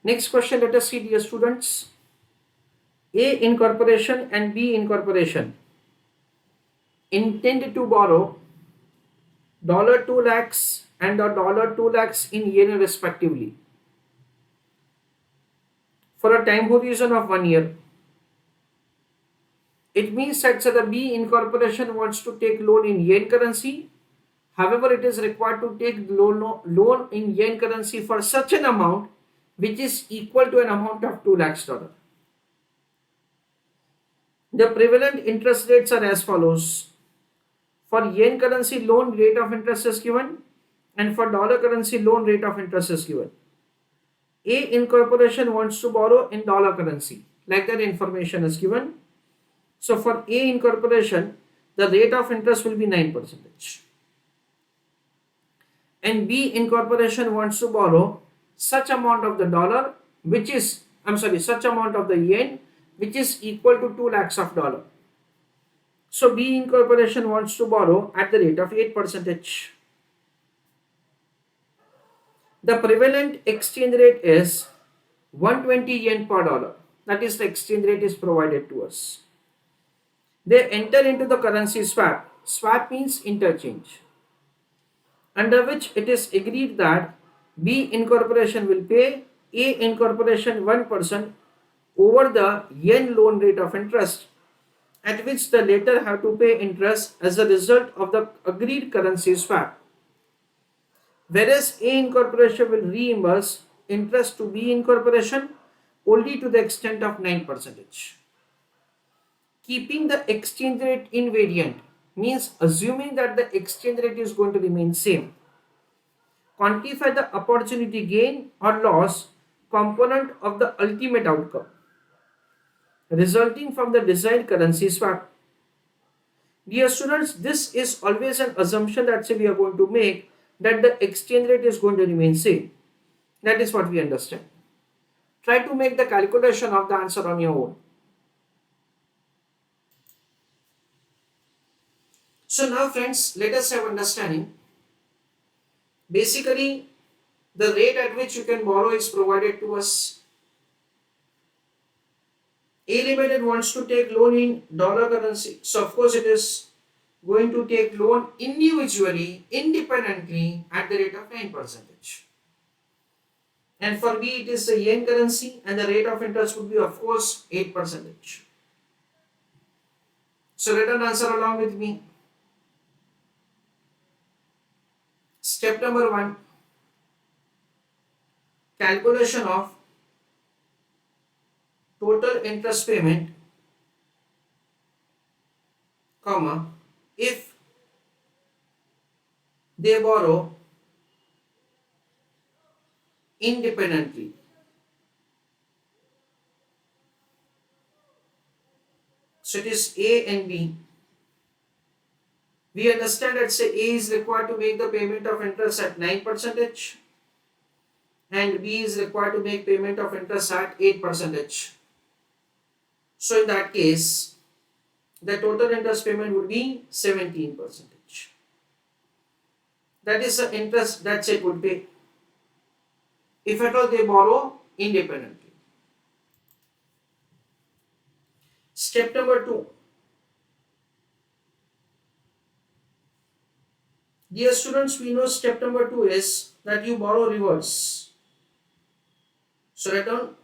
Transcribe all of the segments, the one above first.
Next question, let us see, dear students. A incorporation and B incorporation intend to borrow $2 lakhs and $2 lakhs in yen respectively for a time horizon of 1 year. It means that the B incorporation wants to take loan in yen currency. However, it is required to take loan in yen currency for such an amount which is equal to an amount of 2 lakhs dollar. The prevalent interest rates are as follows. For yen currency loan, rate of interest is given, and for dollar currency loan, rate of interest is given. A incorporation wants to borrow in dollar currency, like that information is given. So for A incorporation, the rate of interest will be 9%. And B incorporation wants to borrow such amount of the dollar, such amount of the yen, which is equal to 2 lakhs of dollar. So B incorporation wants to borrow at the rate of 8%. The prevalent exchange rate is 120 yen per dollar. That is, the exchange rate is provided to us. They enter into the currency swap. Swap means interchange, under which it is agreed that B incorporation will pay A incorporation 1% over the yen loan rate of interest, at which the latter have to pay interest as a result of the agreed currency swap. Whereas A incorporation will reimburse interest to B incorporation only to the extent of 9%. Keeping the exchange rate invariant means assuming that the exchange rate is going to remain same. Quantify the opportunity gain or loss component of the ultimate outcome resulting from the desired currency swap. Dear students, this is always an assumption that we are going to make that the exchange rate is going to remain same. That is what we understand. Try to make the calculation of the answer on your own. So now friends, let us have understanding. Basically, the rate at which you can borrow is provided to us. A Limited wants to take loan in dollar currency. So of course it is going to take loan individually, independently at the rate of 9%. And for B it is the yen currency and the rate of interest would be of course 8%. So let us answer along with me. Step number 1, calculation of total interest payment, comma, if they borrow independently. So it is A and B. We understand that say A is required to make the payment of interest at 9% and B is required to make payment of interest at 8%. So in that case, the total interest payment would be 17%. That is the interest that it would pay if at all they borrow independently. Step number 2. Dear students, we know step number 2 is that you borrow reverse. So write down,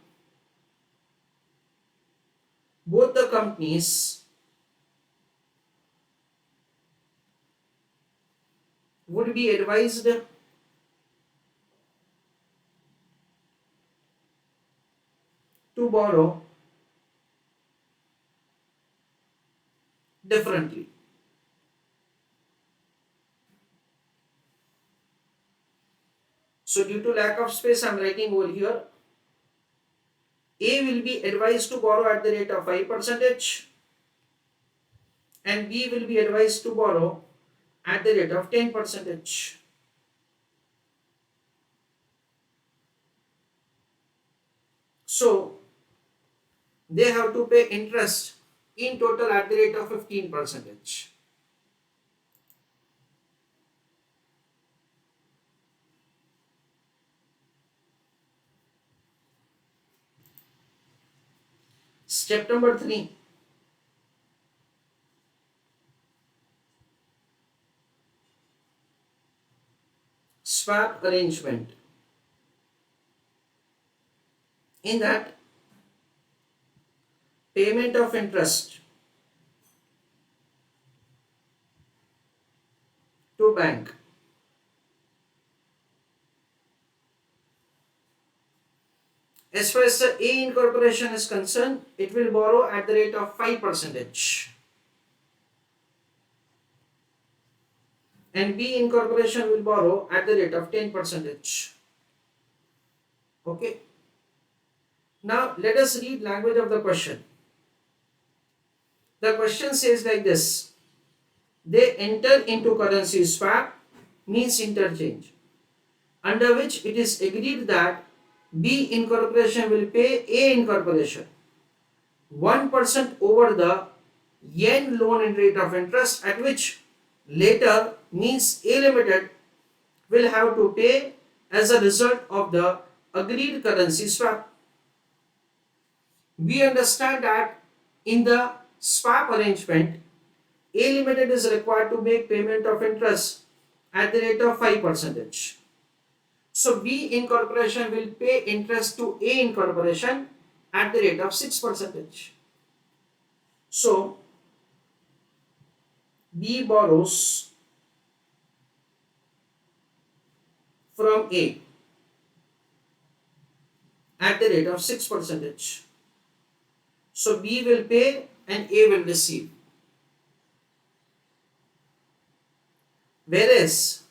both the companies would be advised to borrow differently. So due to lack of space, I am writing over here. A will be advised to borrow at the rate of 5% and B will be advised to borrow at the rate of 10%. So they have to pay interest in total at the rate of 15%. Step number 3, swap arrangement. In that, payment of interest to bank. As far as the A incorporation is concerned, it will borrow at the rate of 5%, and B incorporation will borrow at the rate of 10%. Okay. Now let us read language of the question. The question says like this: they enter into currency swap, means interchange, under which it is agreed that B incorporation will pay A incorporation 1% over the yen loan rate of interest, at which later means A limited will have to pay as a result of the agreed currency swap. We understand that in the swap arrangement, A limited is required to make payment of interest at the rate of 5%. So B incorporation will pay interest to A incorporation at the rate of 6%. So B borrows from A at the rate of 6%. So B will pay and A will receive. Whereas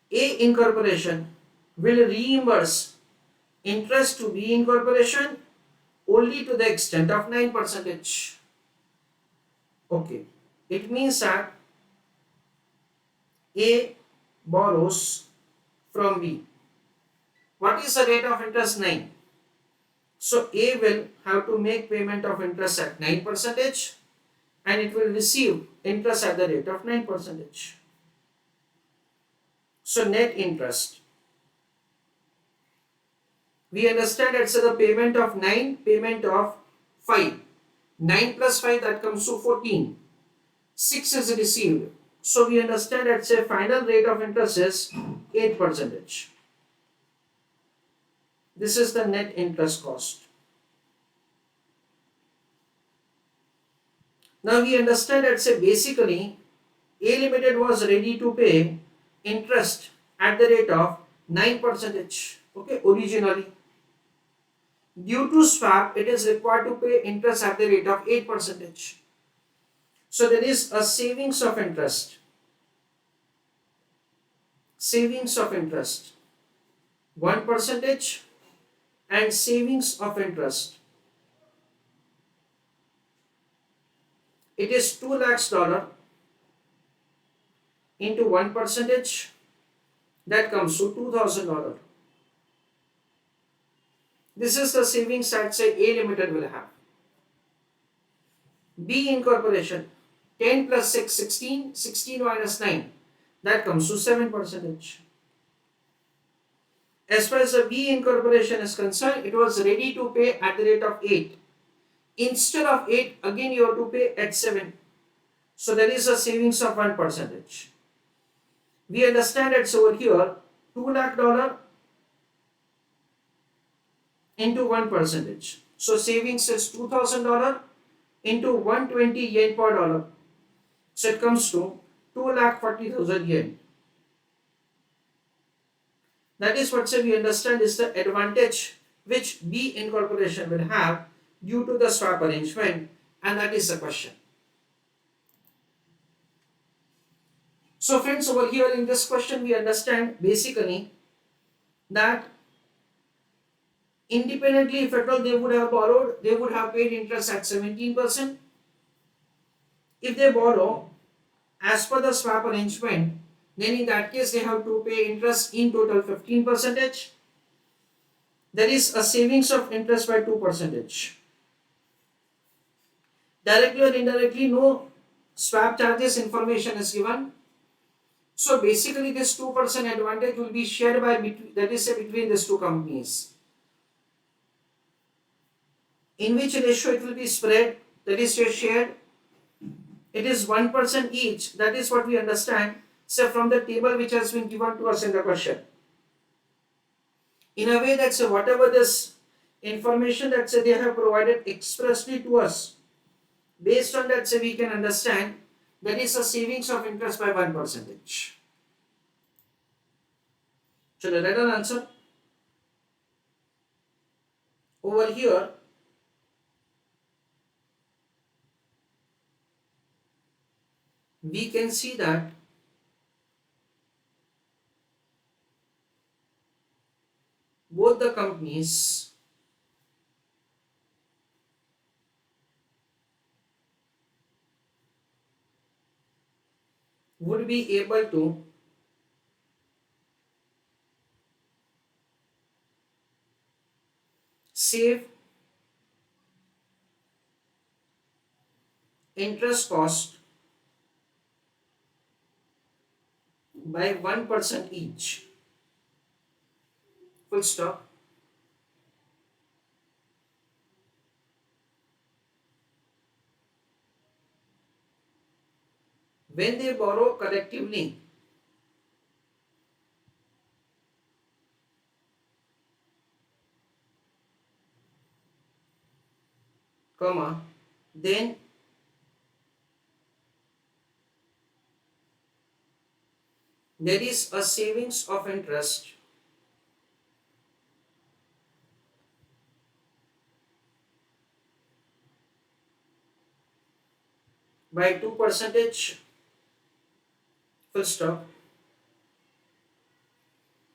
A incorporation will reimburse interest to B incorporation only to the extent of 9%. Okay. It means that A borrows from B. What is the rate of interest? 9. So A will have to make payment of interest at 9% and it will receive interest at the rate of 9%. So net interest. We understand it's the payment of 9, payment of 5. 9 plus 5, that comes to 14. 6 is received. So we understand that say final rate of interest is 8%. This is the net interest cost. Now we understand that say basically A limited was ready to pay interest at the rate of 9%. Okay, originally. Due to swap, it is required to pay interest at the rate of 8%. So there is a savings of interest. Savings of interest 1% and savings of interest. It is $2 lakhs into 1%, that comes to $2,000. This is the savings that say A limited will have. B incorporation 10 plus 6, 16, 16 minus 9, that comes to 7%. As far as the B incorporation is concerned, it was ready to pay at the rate of 8. Instead of 8, again you have to pay at 7. So there is a savings of 1%. We understand it's over here $2 lakh into 1%. So savings is $2,000 into 120 yen per dollar. So it comes to 2,40,000 yen. That is what we understand is the advantage which B incorporation will have due to the swap arrangement, and that is the question. So friends, over here in this question we understand basically that independently, if at all they would have borrowed, they would have paid interest at 17%. If they borrow as per the swap arrangement, then in that case they have to pay interest in total 15%. There is a savings of interest by 2%. Directly or indirectly, no swap charges information is given. So basically this 2% advantage will be shared by between these two companies. In which ratio it will be spread, that is your shared, it is 1% each, that is what we understand, so from the table which has been given to us in the question. In a way that so whatever this information that say they have provided expressly to us, based on that say we can understand that is a savings of interest by 1%. So let an answer over here. We can see that both the companies would be able to save interest cost by 1% each. Full stop. When they borrow collectively, comma, then there is a savings of interest by 2%, full stop.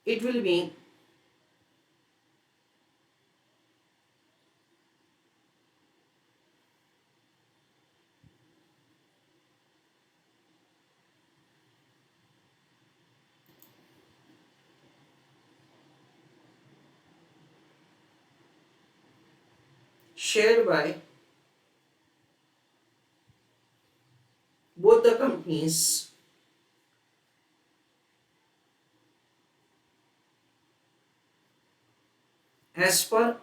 It will be shared by both the companies as per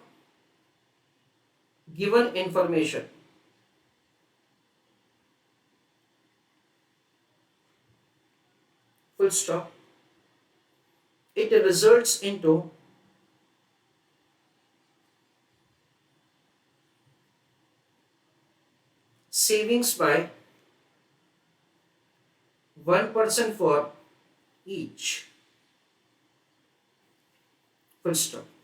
given information. Full stop. It results into savings by 1% for each. Full stop.